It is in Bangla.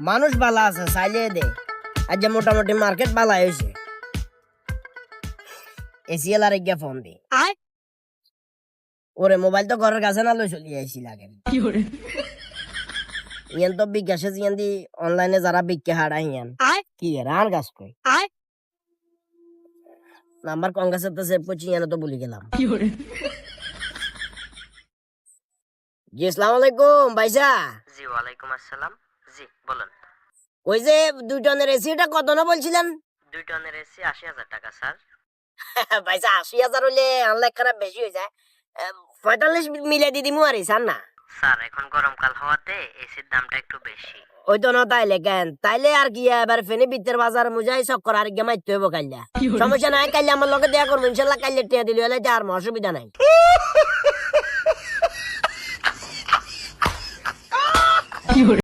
মানুষ বালা আছে চাইলে দে আজ যে মোটামুটি মার্কেট বালা হয়েছে এসিএল আর গিয়া ফোন দি ওরে মোবাইল তো ঘরের কাছে না লই চলি আইছি লাগে ইয়ান তো বিকাশে ইয়ান দি অনলাইনে যারা বিক্কে হাড়া ইয়ান কি রান গাছ কই নাম্বার কংগ্রেসের তো সেভ করছি ইয়ান তো ভুলে গেলাম জি আসসালামু আলাইকুম ভাইসা। জি ওয়ালাইকুম আসসালাম। জি বলুন। ওই যে 2 টনের এসিটা কত না বলছিলেন? 2 টনের এসি ৮০,০০০ টাকা স্যার। ভাইসা ৮০,০০০ হইলে আনলাইক খারাপ বেশি হয়ে যায় ৪৫ মিলে দিদি মুয়ারি সার না স্যার এখন গরমকাল হওয়াতে এসির দামটা একটু বেশি। ওই তো না তাইলে কেন তাইলে আর কি এবার ফেনি বিত্তের বাজার মুজাই চক্কর আর গিয়ে মাইতে হইব কাইলা সমস্যা নাই কাইলে আমার লগে দেয়া করবো ইনশাল্লাহ কাইলে টিয়া দিলে হলে আর অসুবিধা নাই।